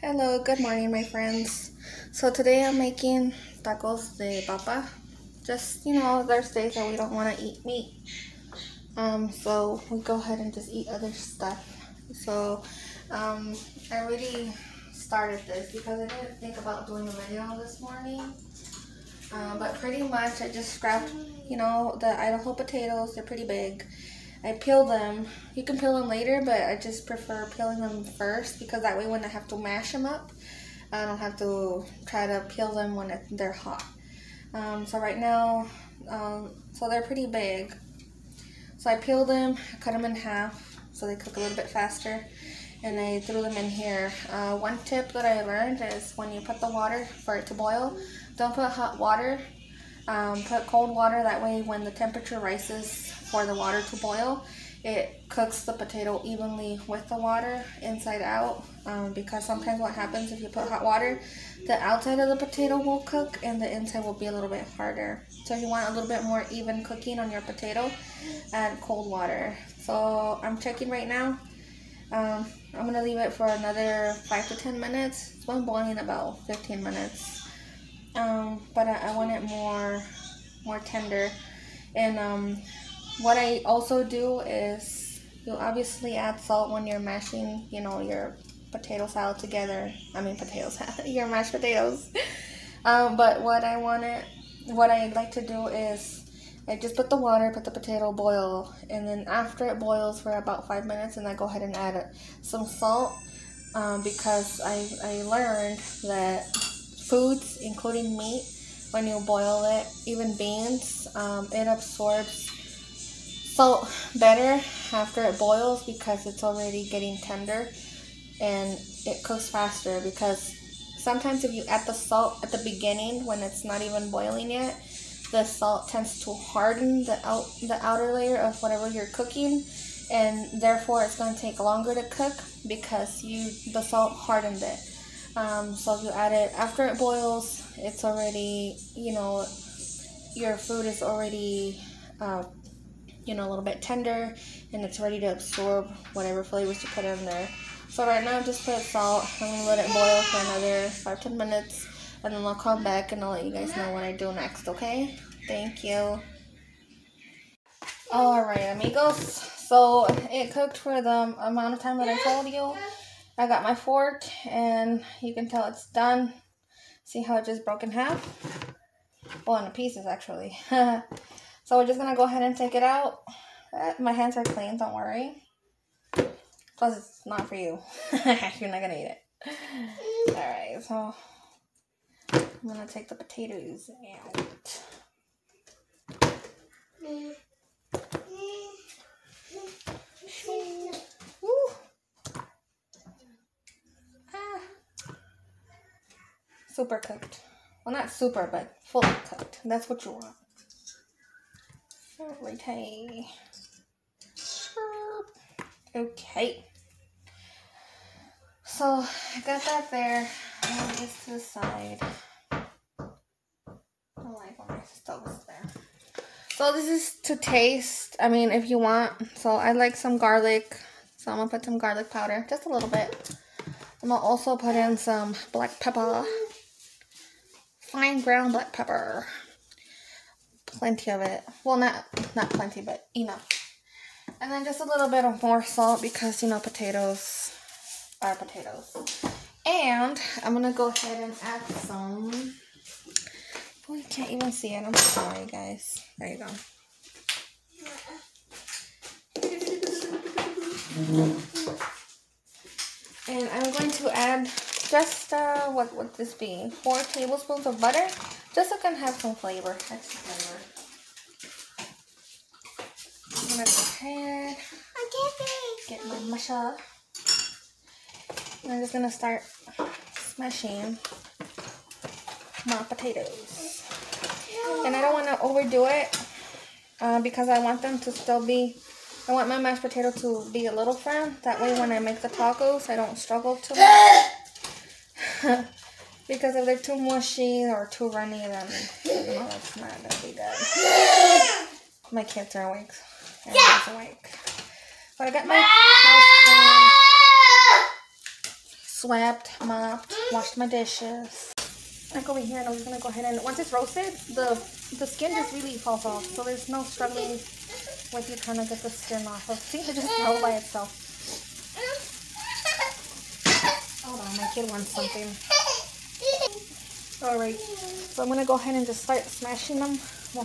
Hello, good morning, my friends. So today I'm making tacos de papa. Just, there's days that we don't want to eat meat. So we go ahead and just eat other stuff. So, I already started this because I didn't think about doing a video this morning. But pretty much I just grabbed, the Idaho potatoes. They're pretty big. I peel them. You can peel them later, but I just prefer peeling them first because that way when I have to mash them up, I don't have to try to peel them when they're hot. So right now, so they're pretty big. So I peeled them, cut them in half so they cook a little bit faster, and I threw them in here. One tip that I learned is when you put the water for it to boil, don't put hot water. Put cold water, that way when the temperature rises for the water to boil, it cooks the potato evenly with the water inside out, because sometimes what happens if you put hot water, the outside of the potato will cook and the inside will be a little bit harder. So if you want a little bit more even cooking on your potato, add cold water. So I'm checking right now. I'm going to leave it for another 5 to 10 minutes. It's been boiling about 15 minutes. But I want it more tender. And what I also do is you obviously add salt when you're mashing, your potato salad together. Your mashed potatoes. But what I like to do is I just put the water, put the potato, boil, and then after it boils for about 5 minutes, and I go ahead and add some salt, because I learned that foods, including meat, when you boil it, even beans, it absorbs salt better after it boils because it's already getting tender and it cooks faster. Because sometimes if you add the salt at the beginning when it's not even boiling yet, the salt tends to harden the outer layer of whatever you're cooking, and therefore it's going to take longer to cook because the salt hardened it. So if you add it after it boils, it's already, your food is already, a little bit tender, and it's ready to absorb whatever flavors you put in there. So right now, just put salt. I'm going to let it boil for another 5-10 minutes, and then I'll come back and I'll let you guys know what I do next, okay? Thank you. Alright, amigos. So it cooked for the amount of time that I told you. I got my fork, and you can tell it's done. See how it just broke in half? Well, into pieces, actually. So we're just going to go ahead and take it out. My hands are clean, don't worry. Plus, it's not for you. You're not going to eat it. Alright, so I'm going to take the potatoes out. Super cooked. Well, not super, but fully cooked. That's what you want. Okay. Okay. So, I got that there. I'll move this to the side. I don't like when my stove is there. So, this is to taste. If you want. So, I like some garlic. So, I'm going to put some garlic powder. Just a little bit. I'm going to also put in some black pepper. Fine ground black pepper. Plenty of it. Well, not plenty, but enough. And then just a little bit of more salt because, potatoes are potatoes. And I'm going to go ahead and add some. Oh, you can't even see it. I'm sorry, guys. There you go. And I'm going to add just, what would this be? 4 tablespoons of butter. Just so it can have some flavor. Extra flavor. I'm going to go ahead. Get my masher. And I'm just going to start smashing my potatoes. And I don't want to overdo it. Because I want them to still be... I want my mashed potato to be a little firm. That way when I make the tacos, I don't struggle too much. Because if they're too mushy or too runny, then it's not going to be good. My kids are awake. Everyone's awake. But I got my house clean. swept, mopped, washed my dishes. Like over here, and I'm just gonna go ahead and once it's roasted, the skin just really falls off. So there's no struggling with you trying to get the skin off. So see, it just fell by itself. Hold on, my kid wants something. Alright, so I'm gonna go ahead and just start smashing them. We'll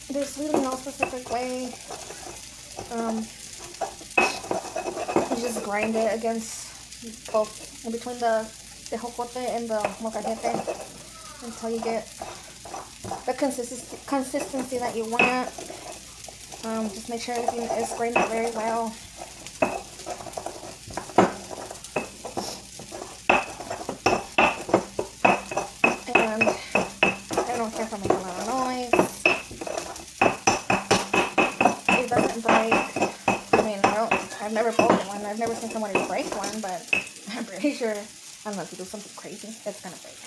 there's really no specific way. You just grind it against both, in between the jocote and the molcajete, until you get the consistency that you want. Just make sure everything is grained very well. And I don't care if I make a lot of noise. It doesn't break. I mean, I've never broken one. I've never seen somebody break one, but I'm pretty sure, I don't know, if you do something crazy, it's gonna break.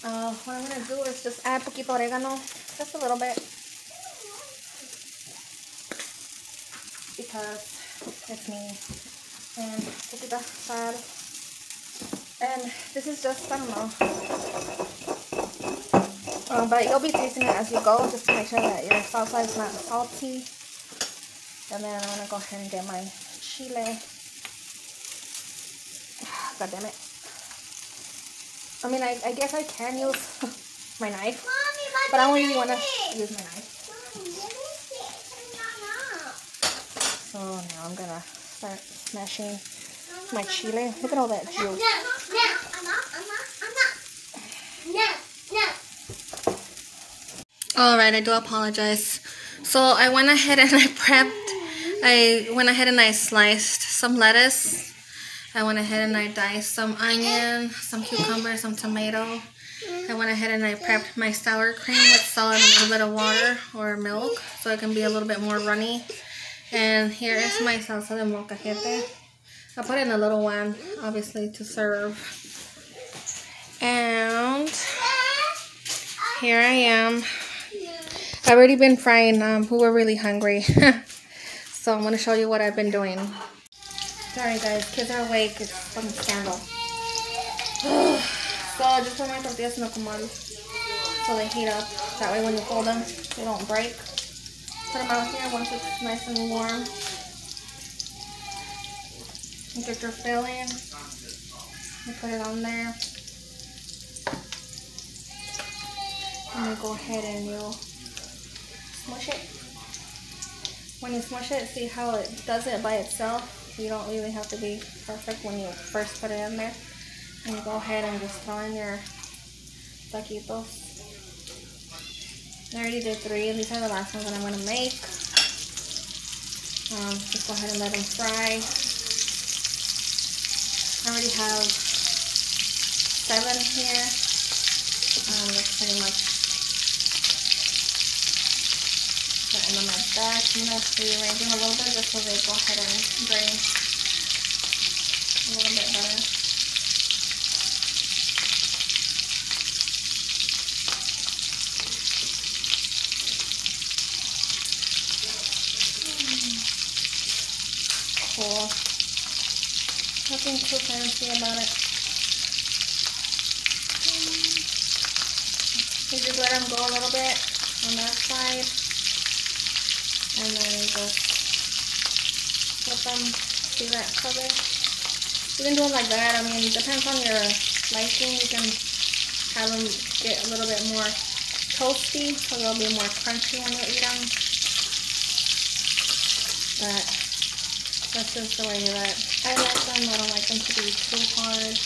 What I'm gonna do is just add poquito oregano, just a little bit, because it's me, and poquita sal, and this is just, I don't know, but you'll be tasting it as you go, just to make sure that your salsa is not salty. And then I'm gonna go ahead and get my chile. God damn it. I mean, I guess I can use my knife, but I don't really want to use my knife. So now I'm gonna start smashing my chile. Look at all that juice. Alright, I do apologize. So I went ahead and I sliced some lettuce. I went ahead and I diced some onion, some cucumber, some tomato. I went ahead and I prepped my sour cream with salt and a little bit of water or milk, so it can be a little bit more runny. And here is my salsa de molcajete. I put in a little one, obviously, to serve. And here I am. I've already been frying. We were really hungry. So I'm going to show you what I've been doing. Sorry guys, kids are awake. It's some scandal. So I just put my tortillas in the comal so they heat up. That way when you fold them, they don't break. Put them out here once it's nice and warm. You get your filling. You put it on there. And you go ahead and you smush it. When you smush it, see how it does it by itself. You don't really have to be perfect when you first put it in there. And you go ahead and just throw in your taquitos. I already did 3, and these are the last ones that I'm going to make. Just go ahead and let them fry. I already have 7 here. That's pretty much putting them like that. I'm going to rearrange them a little bit just so they go ahead and drain a little bit better. Cool. Nothing too fancy about it. You just let them go a little bit on that side, and then just flip them, see that color. You can do them like that. I mean, it depends on your liking. You can have them get a little bit more toasty, so they'll be more crunchy when you eat them. But that's just the way that I like them. I don't like them to be too hard.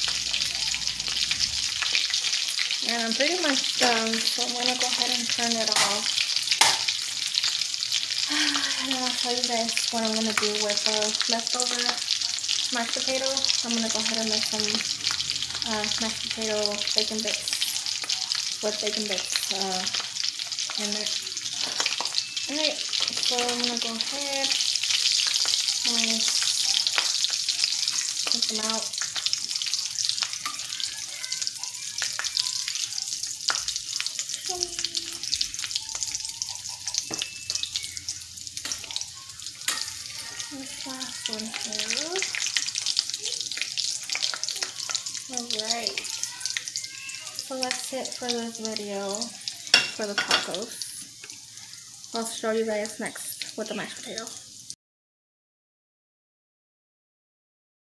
And I'm pretty much done, so I'm going to go ahead and turn it off. And then I'll show you guys what I'm going to do with the leftover mashed potato. I'm going to go ahead and make some mashed potato bacon bits with bacon bits in it. Alright, so I'm going to go ahead and take them out. this last one here. Alright. So that's it for this video for the tacos. I'll show you guys next with the mashed potato.